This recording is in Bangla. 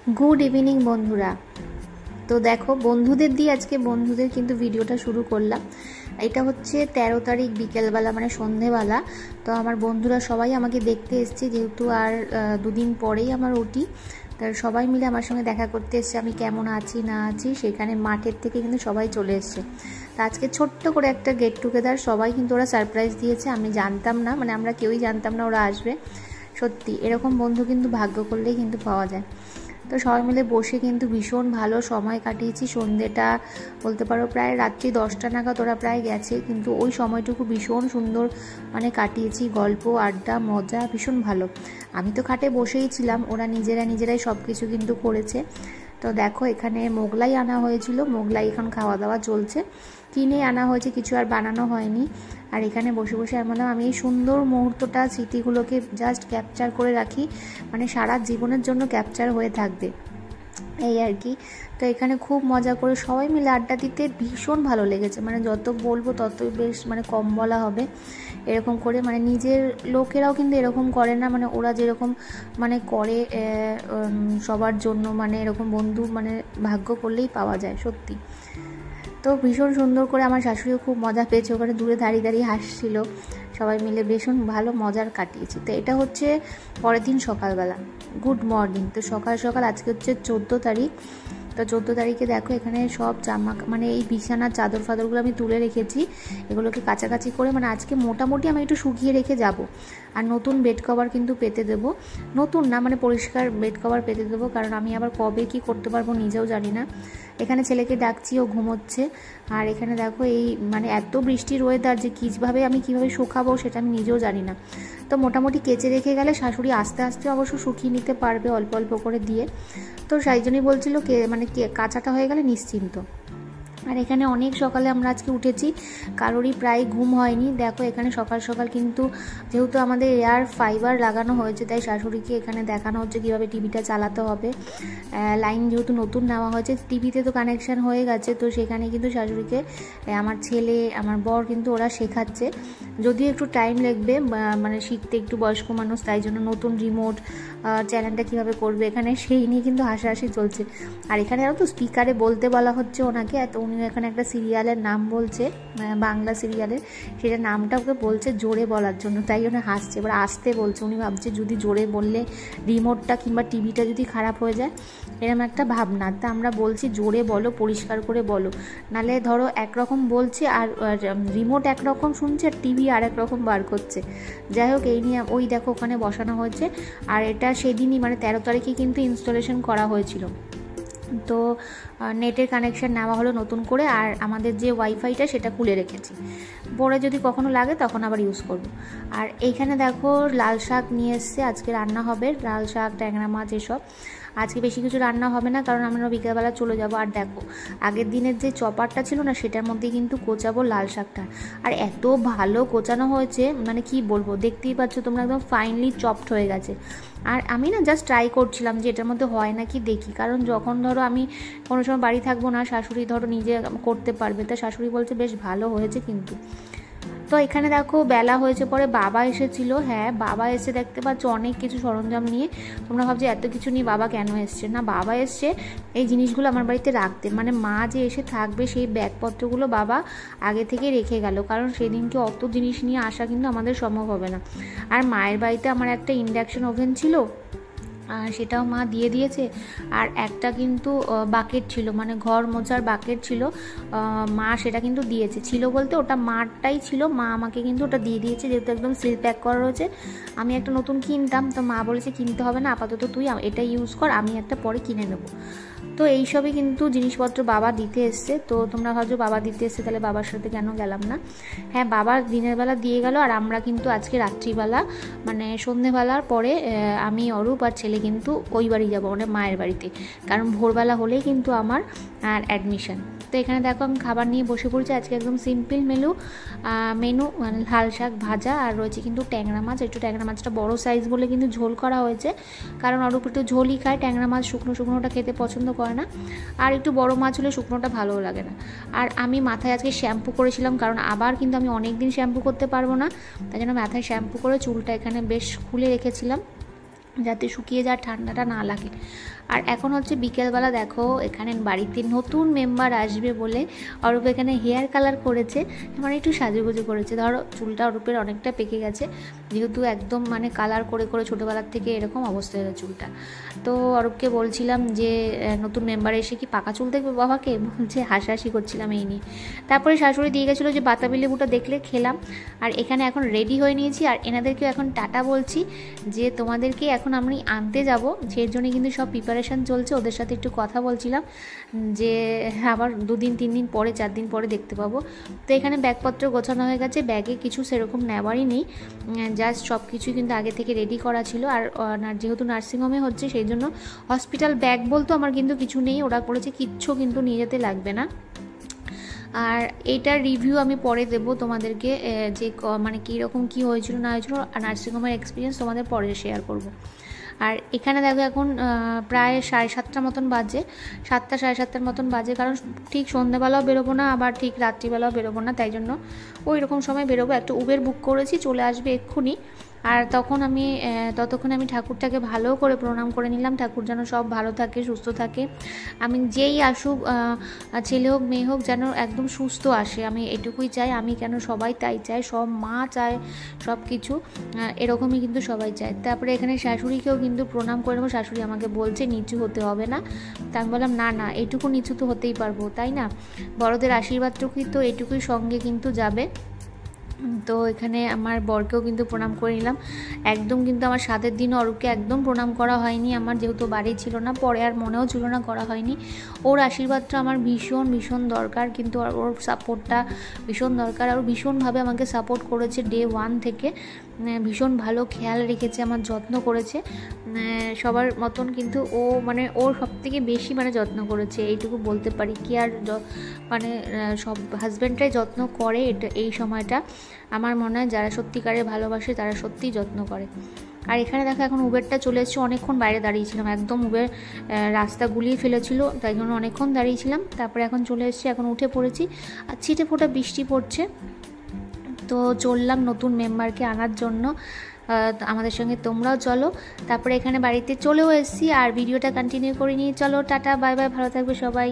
गुड इवनिंग बंधुरा। तो देखो बंधुदेर दिए आज के बंधुदेर किन्तु भिडियोटा शुरू करलाम। এটা হচ্ছে 13 তারিখ বিকেলবেলা মানে সন্ধেবেলা। তো আমার বন্ধুরা সবাই আমাকে দেখতে এসেছে, যেহেতু আর দুদিন পরেই আমার ওটি, তার সবাই মিলে আমার সঙ্গে দেখা করতে এসেছে আমি কেমন আছি না আছি। সেখানে মাঠের থেকে কিন্তু সবাই চলে এসেছে। তো আজকে ছোট্ট করে একটা গেট টুগেদার, সবাই কিন্তু ওরা সারপ্রাইজ দিয়েছে। আমি জানতাম না, মানে আমরা কেউই জানতাম না ওরা আসবে। সত্যি এরকম বন্ধু কিন্তু ভাগ্য করলেই কিন্তু পাওয়া যায়। তো সবাই মিলে বসে কিন্তু ভীষণ ভালো সময় কাটিয়েছি। সন্ধ্যেটা বলতে পারো প্রায় রাত্রি 10টা নাগাদ ওরা প্রায় গেছে, কিন্তু ওই সময়টুকু ভীষণ সুন্দর মানে কাটিয়েছি। গল্প আড্ডা মজা ভীষণ ভালো। আমি তো খাটে বসেই ছিলাম, ওরা নিজেরাই সব কিছু কিন্তু করেছে। তো দেখো এখানে মোগলাই আনা হয়েছিল, মোগলাই এখন খাওয়া দাওয়া চলছে। কিনে আনা হয়েছে, কিছু আর বানানো হয়নি। আর এখানে বসে বসে আমি এই সুন্দর মুহূর্তটা স্মৃতিগুলোকে জাস্ট ক্যাপচার করে রাখি, মানে সারা জীবনের জন্য ক্যাপচার হয়ে থাকবে এই আর কি। তো এখানে খুব মজা করে সবাই মিলে আড্ডা দিতে ভীষণ ভালো লেগেছে। মানে যত বলবো ততই বেশ মানে কম বলা হবে। এরকম করে মানে নিজের লোকেরাও কিন্তু এরকম করে না, মানে ওরা যেরকম মানে করে সবার জন্য, মানে এরকম বন্ধু মানে ভাগ্য করলেই পাওয়া যায় সত্যি। তো ভীষণ সুন্দর করে আমার শাশুড়িও খুব মজা পেয়েছে, ওখানে দূরে দাঁড়িয়ে হাসছিল। সবাই মিলে ভীষণ ভালো মজার কাটিয়েছি। তো এটা হচ্ছে পরের দিন সকালবেলা, গুড মর্নিং। তো সকাল সকাল আজকে হচ্ছে 14 তারিখ। তো 14 তারিখে দেখো এখানে সব জামা মানে এই বিছানার চাদর ফাদরগুলো আমি তুলে রেখেছি, এগুলোকে কাছাকাছি করে মানে আজকে মোটামুটি আমি একটু শুকিয়ে রেখে যাব। আর নতুন বেড কভার কিন্তু পেতে দেবো, নতুন না মানে পরিষ্কার বেড কভার পেতে দেবো, কারণ আমি আবার কবে কি করতে পারবো নিজেও জানি না। এখানে ছেলেকে ডাকছি, ও ঘুমোচ্ছে। আর এখানে দেখো এই মানে এত বৃষ্টির ওয়েদার যে কীভাবে আমি কীভাবে শুকাবো সেটা আমি নিজেও জানি না। তো মোটামুটি কেচে রেখে গেলে শাশুড়ি আস্তে আস্তে অবশ্য শুকিয়ে নিতে পারবে অল্প অল্প করে দিয়ে। তো সেই জন্যই বলছিল মানে কাঁচাটা হয়ে গেলে নিশ্চিন্ত। আর এখানে অনেক সকালে আমরা আজকে উঠেছি, কারোরই প্রায় ঘুম হয়নি। দেখো এখানে সকাল সকাল কিন্তু যেহেতু আমাদের এয়ার ফাইবার লাগানো হয়েছে, তাই শাশুড়িকে এখানে দেখানো হচ্ছে কীভাবে টিভিটা চালাতে হবে। লাইন যেহেতু নতুন নেওয়া হয়েছে, টিভিতে তো কানেকশান হয়ে গেছে, তো সেখানে কিন্তু শাশুড়িকে আমার ছেলে আমার বর কিন্তু ওরা শেখাচ্ছে। যদিও একটু টাইম লাগবে মানে শিখতে, একটু বয়স্ক মানুষ, তাই জন্য নতুন রিমোট চ্যানেলটা কীভাবে করবে এখানে সেই নিয়ে কিন্তু হাসাহাসি চলছে। আর এখানে তো স্পিকারে বলতে বলা হচ্ছে ওনাকে, এত উনি এখানে একটা সিরিয়ালের নাম বলছে, বাংলা সিরিয়ালের, সেটা নামটা ওকে বলছে জোরে বলার জন্য, তাই উনি হাসছে। এবার আসতে বলছে, উনি ভাবছে যদি জোরে বললে রিমোটটা কিংবা টিভিটা যদি খারাপ হয়ে যায়, এরকম একটা ভাবনা। তা আমরা বলছি জোরে বলো, পরিষ্কার করে বলো, নালে ধরো একরকম বলছে আর রিমোট একরকম শুনছে আর টিভি আর একরকম বার করছে। যাই হোক এই নিয়ে ওই দেখো ওখানে বসানো হয়েছে। আর এটা সেদিনই মানে 13 তারিখে কিন্তু ইনস্টলেশন করা হয়েছিল। তো নেটের কানেকশান নেওয়া হলো নতুন করে, আর আমাদের যে ওয়াইফাইটা সেটা খুলে রেখেছি, পরে যদি কখনো লাগে তখন আবার ইউজ করব। আর এইখানে দেখো লাল শাক নিয়ে এসছে, আজকে রান্না হবে লাল শাক, ট্যাংরা মাছ এসব। আজকে বেশি কিছু রান্না হবে না, কারণ আমরা বিকেলবেলা চলে যাব। আর দেখো আগের দিনের যে চপারটা ছিল না, সেটার মধ্যে কিন্তু কোচাবো লাল শাকটা। আর এত ভালো কোচানো হয়েছে, মানে কি বলবো, দেখতেই পাচ্ছ তোমরা, একদম ফাইনলি চপড হয়ে গেছে। আর আমি না জাস্ট ট্রাই করছিলাম যে এটার মধ্যে হয় নাকি দেখি, কারণ যখন ধরো আমি কোনো সময় বাড়ি থাকবো না, শাশুড়ি ধরো নিজে করতে পারবে, তা শাশুড়ি বলছে বেশ ভালো হয়েছে কিন্তু। তো এখানে দেখো বেলা হয়েছে, পরে বাবা এসেছিল। হ্যাঁ বাবা এসে দেখতে পাচ্ছ অনেক কিছু সরঞ্জাম নিয়ে। তোমরা ভাবছো এত কিছু নিয়ে বাবা কেন এসছে, না বাবা এসছে এই জিনিসগুলো আমার বাড়িতে রাখতে, মানে মা যে এসে থাকবে সেই ব্যাগপত্রগুলো বাবা আগে থেকে রেখে গেল, কারণ সেদিনকে অত জিনিস নিয়ে আসা কিন্তু আমাদের সম্ভব হবে না। আর মায়ের বাড়িতে আমার একটা ইন্ডাকশন ওভেন ছিল, সেটাও মা দিয়ে দিয়েছে। আর একটা কিন্তু বাকেট ছিল, মানে ঘর মোছার বাকেট ছিল, মা সেটা কিন্তু দিয়েছে। ছিল বলতে ওটা মারটাই ছিল, মা আমাকে কিন্তু ওটা দিয়ে দিয়েছে, যেহেতু একদম সিল প্যাক করা রয়েছে। আমি একটা নতুন কিনতাম, তো মা বলেছে কিনতে হবে না, আপাতত তুই এটা ইউজ কর, আমি একটা পরে কিনে নেবো। তো এইসবই কিন্তু জিনিসপত্র বাবা দিতে এসছে। তো তোমরা ভাবছো বাবা দিতে এসছে তাহলে বাবার সাথে কেন গেলাম না। হ্যাঁ বাবা দিনের বেলা দিয়ে গেল, আর আমরা কিন্তু আজকে রাত্রিবেলা মানে সন্ধেবেলার পরে আমি অরূপ আর ছেলে কিন্তু ওই বাড়ি যাবো, মানে মায়ের বাড়িতে, কারণ ভোরবেলা হলেই কিন্তু আমার আর অ্যাডমিশন। তো এখানে দেখো আমি খাবার নিয়ে বসে পড়েছি। আজকে একদম সিম্পল মেনু মানে লাল শাক ভাজা, আর রয়েছে কিন্তু ট্যাংরা মাছ। একটু ট্যাংরা মাছটা বড় সাইজ বলে কিন্তু ঝোল করা হয়েছে, কারণ অরূপ একটু ঝোলই খায়, ট্যাংরা মাছ শুকনোটা খেতে পছন্দ করে না। আর একটু বড় মাছ হলে শুকনোটা ভালোও লাগে না। আর আমি মাথায় আজকে শ্যাম্পু করেছিলাম, কারণ আবার কিন্তু আমি অনেক দিন শ্যাম্পু করতে পারবো না, তাই জন্য মাথায় শ্যাম্পু করে চুলটা এখানে বেশ খুলে রেখেছিলাম। যাতে শুকিয়ে যায়, ঠান্ডাটা না লাগে। আর এখন হচ্ছে বিকেলবেলা, দেখো এখানে বাড়িতে নতুন মেম্বার আসবে বলে অরূপ এখানে হেয়ার কালার করেছে, মানে একটু সাজুগুজু করেছে। ধরো চুলটা অরূপের অনেকটা পেকে গেছে, যেহেতু একদম মানে কালার করে করে ছোটোবেলার থেকে এরকম অবস্থা হয়েছে চুলটা। তো অরূপকে বলছিলাম যে নতুন মেম্বার এসে কি পাকা চুল দেখবে বাবাকে, বলছে হাসাহাসি করছিলাম এই নিয়ে। তারপরে শাশুড়ি দিয়ে গেছিলো যে বাতাবি লেবুটা, দেখলে খেলাম। আর এখানে এখন রেডি হয়ে নিয়েছি, আর এনাদেরকেও এখন টাটা বলছি যে তোমাদেরকে এখন আমি আনতে যাব, সেই জন্য কিন্তু সব প্রিপারেশান চলছে। ওদের সাথে একটু কথা বলছিলাম যে আবার 2 দিন 3 দিন পরে 4 দিন পরে দেখতে পাবো। তো এখানে ব্যাগপত্র গোছানো হয়ে গেছে, ব্যাগে কিছু সেরকম নেওয়ারই নেই, জাস্ট সব কিছুই কিন্তু আগে থেকে রেডি করা ছিল। আর যেহেতু নার্সিংহোমে হচ্ছে সেই জন্য হসপিটাল ব্যাগ বলতো আমার কিন্তু কিছু নেই, ওরা করেছে কিচ্ছু কিন্তু নিয়ে যেতে লাগবে না। আর এইটার রিভিউ আমি পরে দেবো তোমাদেরকে, যে মানে কীরকম কী হয়েছিল না হয়েছিল, আর নার্সিংহোমের এক্সপিরিয়েন্স তোমাদের পরে শেয়ার করব। আর এখানে দেখো এখন প্রায় 7:30 মতন বাজে, 7টা 7:30 মতন বাজে, কারণ ঠিক সন্ধ্যেবেলাও বেরোবো না, আবার ঠিক রাত্রিবেলাও বেরোবো না, তাই জন্য ওই রকম সময় বেরোবো। একটা উবের বুক করেছি, চলে আসবে এক্ষুনি। আর ততক্ষণ আমি ঠাকুরটাকে ভালো করে প্রণাম করে নিলাম, ঠাকুর যেন সব ভালো থাকে, সুস্থ থাকে। আমি যেই আসুক, ছেলে হোক মেয়ে হোক, যেন একদম সুস্থ আসে, আমি এটুকুই চাই। আমি কেন, সবাই তাই চায়, সব মা চায় সব কিছু, এরকমই কিন্তু সবাই চায়। তারপরে এখানে শাশুড়িকেও কিন্তু প্রণাম করে নেবো। শাশুড়ি আমাকে বলছে নিচু হতে হবে না, তা আমি বললাম না না, এইটুকু নিচু তো হতেই পারবো, তাই না, বড়দের আশীর্বাদটুকুই তো, এইটুকুই সঙ্গে কিন্তু যাবে। তো এখানে আমার বরকেও কিন্তু প্রণাম করে নিলাম। একদম কিন্তু আমার 7-এর দিনও অরূপকে একদম প্রণাম করা হয়নি, আমার যেহেতু বাড়ি ছিল না, পরে আর মনেও ছিল না করা হয়নি। ওর আশীর্বাদটা আমার ভীষণ ভীষণ দরকার, কিন্তু ওর সাপোর্টটা ভীষণ দরকার। আর ভীষণভাবে আমাকে সাপোর্ট করেছে ডে 1 থেকে, ভীষণ ভালো খেয়াল রেখেছে, আমার যত্ন করেছে সবার মতন, কিন্তু ও মানে ওর সবথেকে বেশি মানে যত্ন করেছে, এইটুকু বলতে পারি। কি আর মানে সব হাজব্যান্ডরাই যত্ন করে, এই সময়টা আমার মনে হয় যারা সত্যিকারে ভালোবাসে তারা সত্যিই যত্ন করে। আর এখানে দেখো এখন উবেরটা চলে এসেছে, অনেকক্ষণ বাইরে দাঁড়িয়েছিলাম, একদম উবের রাস্তা গুলিয়ে ফেলেছিল, তাই জন্য অনেকক্ষণ দাঁড়িয়েছিলাম। তারপরে এখন চলে এসেছি, এখন উঠে পড়েছি, আর ছিটে ফোঁটা বৃষ্টি পড়ছে। তো চললাম নতুন মেম্বারকে আনার জন্য, আমাদের সঙ্গে তোমরাও চলো। তারপরে এখানে বাড়িতে চলেও এসেছি, আর ভিডিওটা কন্টিনিউ করে নিয়ে চলো। টাটা বাই বাই, ভালো থাকবে সবাই।